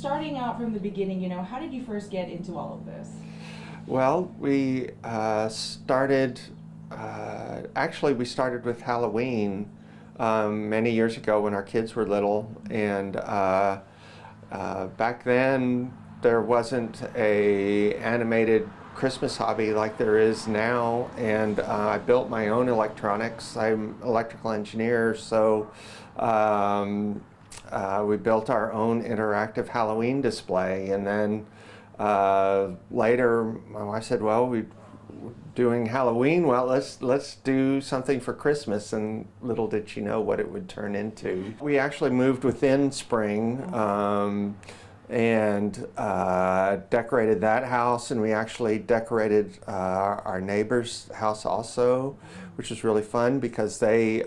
starting out from the beginning, how did you first get into all of this? Well, we started, actually we started with Halloween many years ago when our kids were little, and back then there wasn't a animated Christmas hobby like there is now, and I built my own electronics. I'm an electrical engineer, so we built our own interactive Halloween display, and then later my wife said, well, we're doing Halloween, well, let's do something for Christmas, and little did she know what it would turn into. We actually moved within spring and decorated that house, and we actually decorated our neighbor's house also, which was really fun because they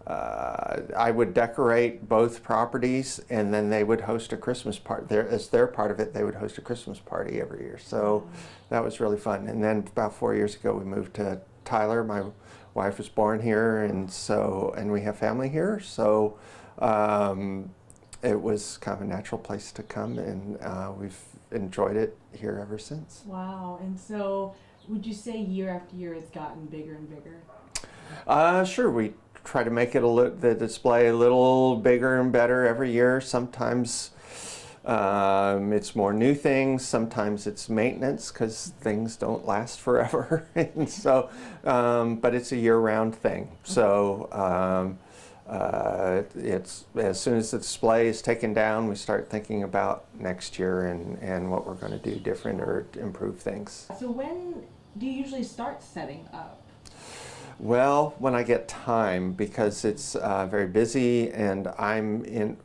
I would decorate both properties, and then they would host a Christmas party. As their part of it, they would host a Christmas party every year. So that was really fun. And then about 4 years ago, we moved to Tyler. My wife was born here, and we have family here. So it was kind of a natural place to come, and we've enjoyed it here ever since. Wow. And so would you say year after year it's gotten bigger and bigger? Sure. We try to make it the display a little bigger and better every year. Sometimes it's more new things, sometimes it's maintenance because things don't last forever. And so, but it's a year-round thing. So it's as soon as the display is taken down, we start thinking about next year and what we're going to do different or improve things. So when do you usually start setting up? Well, when I get time, because it's very busy, and I'm in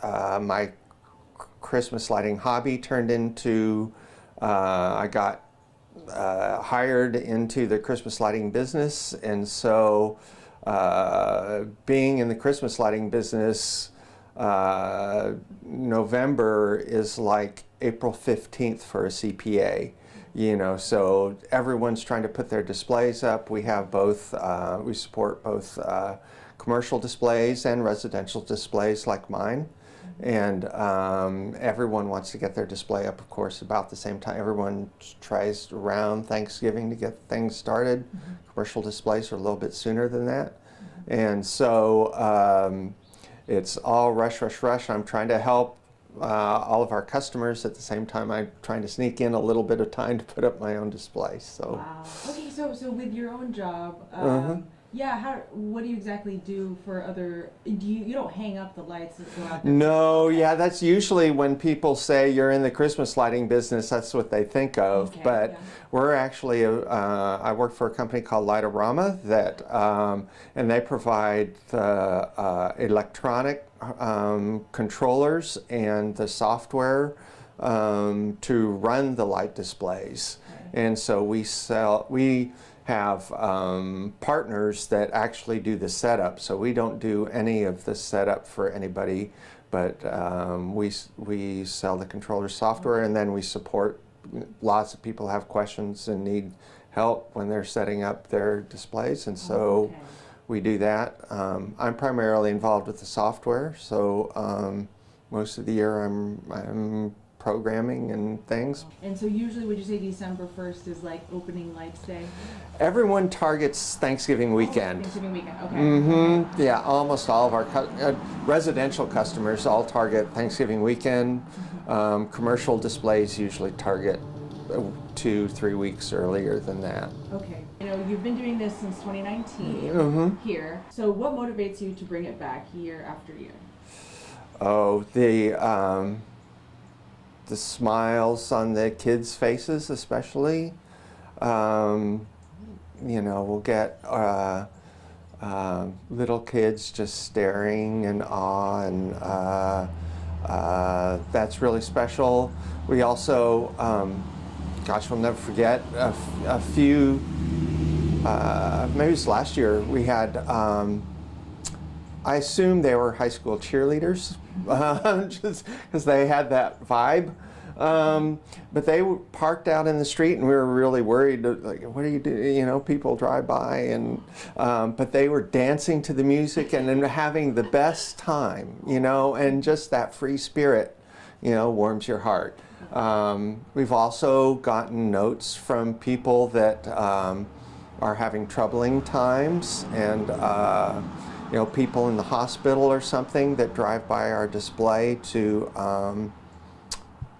my Christmas lighting hobby turned into, I got hired into the Christmas lighting business, and so being in the Christmas lighting business, November is like April 15th for a CPA. So everyone's trying to put their displays up. We have both, we support both commercial displays and residential displays like mine. And everyone wants to get their display up, of course, about the same time. Everyone tries around Thanksgiving to get things started. Commercial displays are a little bit sooner than that. And so it's all rush, rush, rush. I'm trying to help all of our customers at the same time. I'm trying to sneak in a little bit of time to put up my own display. So. Wow. Okay, so with your own job, yeah, what do you exactly do for other? You don't hang up the lights that go out there? No, yeah, that's usually when people say you're in the Christmas lighting business. That's what they think of. Okay, but yeah. we're actually I work for a company called Lightorama that and they provide the electronic controllers and the software to run the light displays. Okay. And so we have partners that actually do the setup. So we don't do any of the setup for anybody, but we sell the controller software, and then we support. Lots of people have questions and need help when they're setting up their displays, and so we do that. I'm primarily involved with the software, so most of the year I'm programming and things. And so usually would you say December 1st is like opening lights day? Everyone targets Thanksgiving weekend. Thanksgiving weekend, okay. Yeah, almost all of our residential customers all target Thanksgiving weekend. Commercial displays usually target 2-3 weeks earlier than that. Okay. You've been doing this since 2019 here. So what motivates you to bring it back year after year? Oh, the smiles on the kids' faces, especially. We'll get little kids just staring in awe, and that's really special. We also, gosh, we'll never forget, a few, maybe it was last year, we had, I assume they were high school cheerleaders, just because they had that vibe. But they were parked out in the street, and we were really worried. Like, what do you do? People drive by, and but they were dancing to the music and having the best time. And just that free spirit warms your heart. We've also gotten notes from people that are having troubling times, and people in the hospital or something that drive by our display to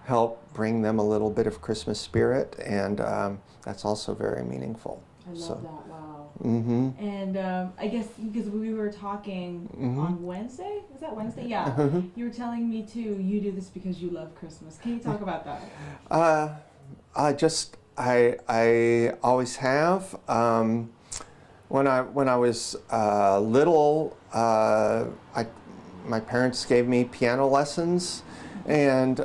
help bring them a little bit of Christmas spirit, and that's also very meaningful. I love that. Wow. Mm-hmm. And I guess because we were talking on Wednesday, was that Wednesday? Yeah. You were telling me too, you do this because you love Christmas. Can you talk about that? I always have. When I was little, my parents gave me piano lessons, and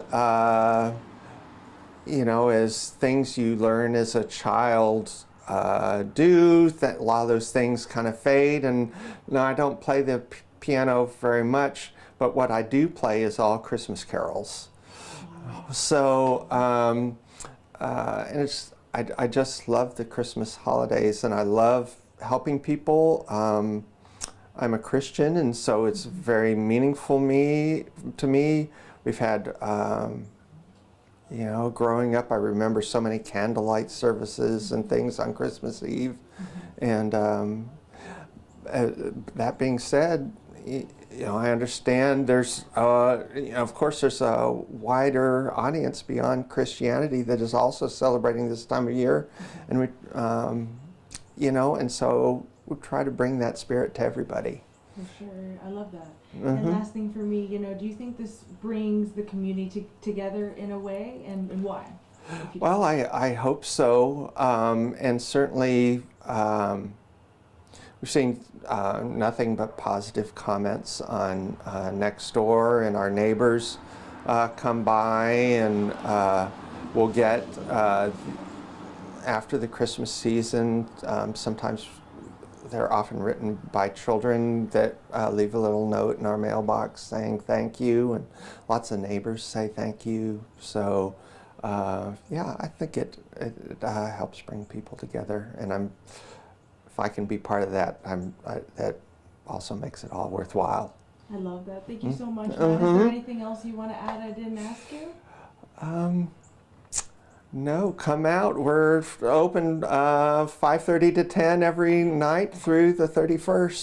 as things you learn as a child that a lot of those things kind of fade. And no, I don't play the piano very much, but what I do play is all Christmas carols. So, and I just love the Christmas holidays, and I love helping people. I'm a Christian, and so it's very meaningful to me. We've had, growing up, I remember so many candlelight services and things on Christmas Eve. And that being said, I understand there's, of course, there's a wider audience beyond Christianity that is also celebrating this time of year, and we, and so we try to bring that spirit to everybody. For sure, I love that. And last thing for me, do you think this brings the community together in a way, and why? Well, I hope so, and certainly we've seen nothing but positive comments on Nextdoor, and our neighbors come by, and we'll get, after the Christmas season, sometimes they're often written by children that leave a little note in our mailbox saying thank you, and lots of neighbors say thank you. So yeah, I think it helps bring people together, and if I can be part of that, that also makes it all worthwhile. I love that. Thank you so much, Matt. Is there anything else you want to add I didn't ask you? No, come out. We're open 5:30 to 10 every night through the 31st.